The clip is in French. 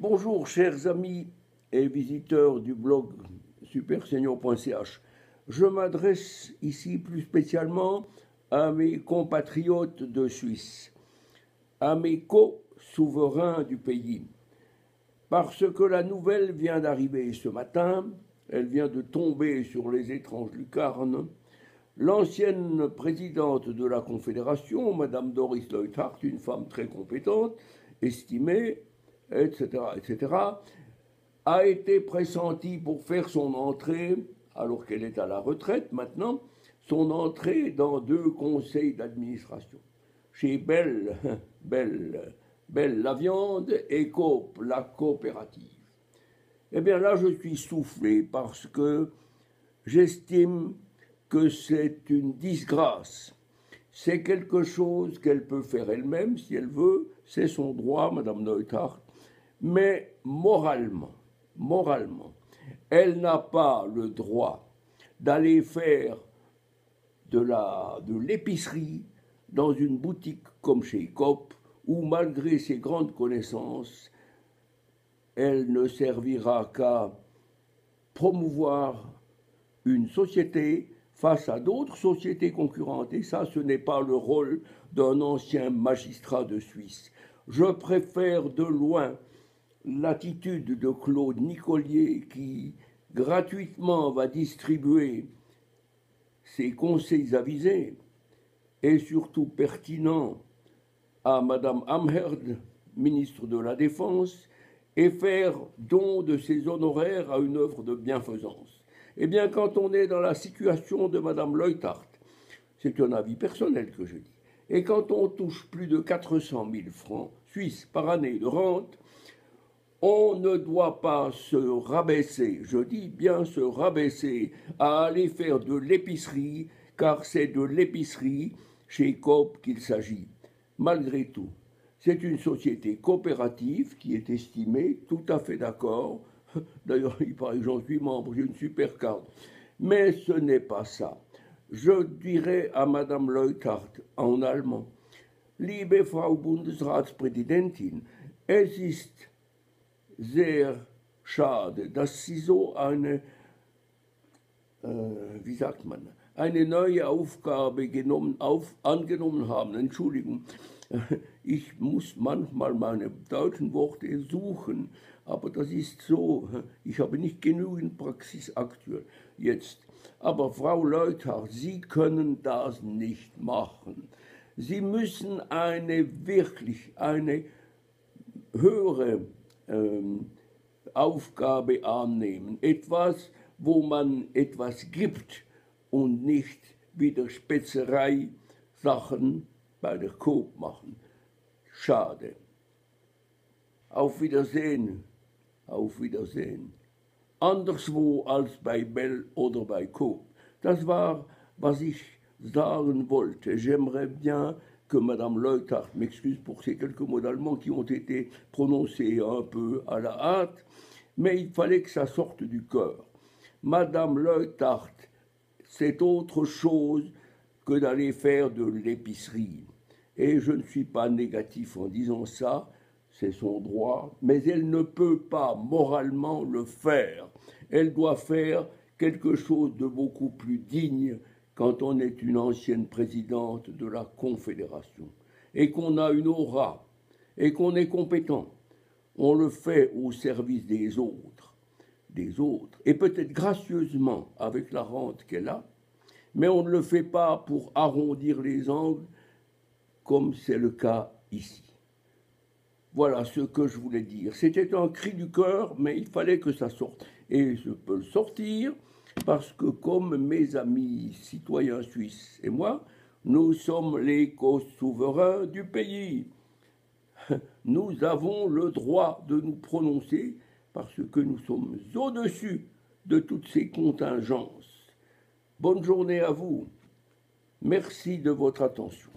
Bonjour chers amis et visiteurs du blog supersenior.ch. Je m'adresse ici plus spécialement à mes compatriotes de Suisse, à mes co-souverains du pays, parce que la nouvelle vient d'arriver ce matin, elle vient de tomber sur les étranges lucarnes. L'ancienne présidente de la Confédération, Madame Doris Leuthard, une femme très compétente, estimée, etc., a été pressentie pour faire son entrée, alors qu'elle est à la retraite maintenant, son entrée dans 2 conseils d'administration. Chez Bell la viande et Coop la coopérative. Eh bien là, je suis soufflé parce que j'estime que c'est une disgrâce. C'est quelque chose qu'elle peut faire elle-même si elle veut, c'est son droit, Madame Leuthard, mais moralement, elle n'a pas le droit d'aller faire de l'épicerie dans une boutique comme chez Coop, où malgré ses grandes connaissances, elle ne servira qu'à promouvoir une société face à d'autres sociétés concurrentes. Et ça, ce n'est pas le rôle d'un ancien magistrat de Suisse. Je préfère de loin l'attitude de Claude Nicollier qui, gratuitement, va distribuer ses conseils avisés et surtout pertinents à Madame Amherd, ministre de la Défense, et faire don de ses honoraires à une œuvre de bienfaisance. Eh bien, quand on est dans la situation de Madame Leuthard, c'est un avis personnel que je dis, et quand on touche plus de 400 000 francs suisses par année de rente, on ne doit pas se rabaisser, je dis bien se rabaisser, à aller faire de l'épicerie, car c'est de l'épicerie chez Coop qu'il s'agit. Malgré tout, c'est une société coopérative qui est estimée, tout à fait d'accord. D'ailleurs, il paraît que j'en suis membre, j'ai une super carte. Mais ce n'est pas ça. Je dirais à Madame Leuthard en allemand, Liebe Frau Bundesratspräsidentin, es ist sehr schade, dass Sie so eine, eine neue Aufgabe angenommen haben. Entschuldigung, ich muss manchmal meine deutschen Worte suchen, aber das ist so, ich habe nicht genügend Praxis aktuell jetzt. Aber Frau Leuthard, Sie können das nicht machen. Sie müssen wirklich eine höhere Aufgabe annehmen. Etwas, wo man etwas gibt und nicht wieder Spezerei-Sachen bei der Coop machen. Schade. Auf Wiedersehen. Auf Wiedersehen. Anderswo als bei Bell oder bei Coop. Das war, was ich sagen wollte. J'aimerais bien que Madame Leuthard m'excuse pour ces quelques mots d'allemand qui ont été prononcés un peu à la hâte, mais il fallait que ça sorte du cœur. Madame Leuthard, c'est autre chose que d'aller faire de l'épicerie. Et je ne suis pas négatif en disant ça, c'est son droit, mais elle ne peut pas moralement le faire. Elle doit faire quelque chose de beaucoup plus digne quand on est une ancienne présidente de la Confédération, et qu'on a une aura, et qu'on est compétent. On le fait au service des autres, et peut-être gracieusement avec la rente qu'elle a, mais on ne le fait pas pour arrondir les angles, comme c'est le cas ici. Voilà ce que je voulais dire. C'était un cri du cœur, mais il fallait que ça sorte. Et je peux le sortir parce que comme mes amis citoyens suisses et moi, nous sommes les co-souverains du pays. Nous avons le droit de nous prononcer parce que nous sommes au-dessus de toutes ces contingences. Bonne journée à vous. Merci de votre attention.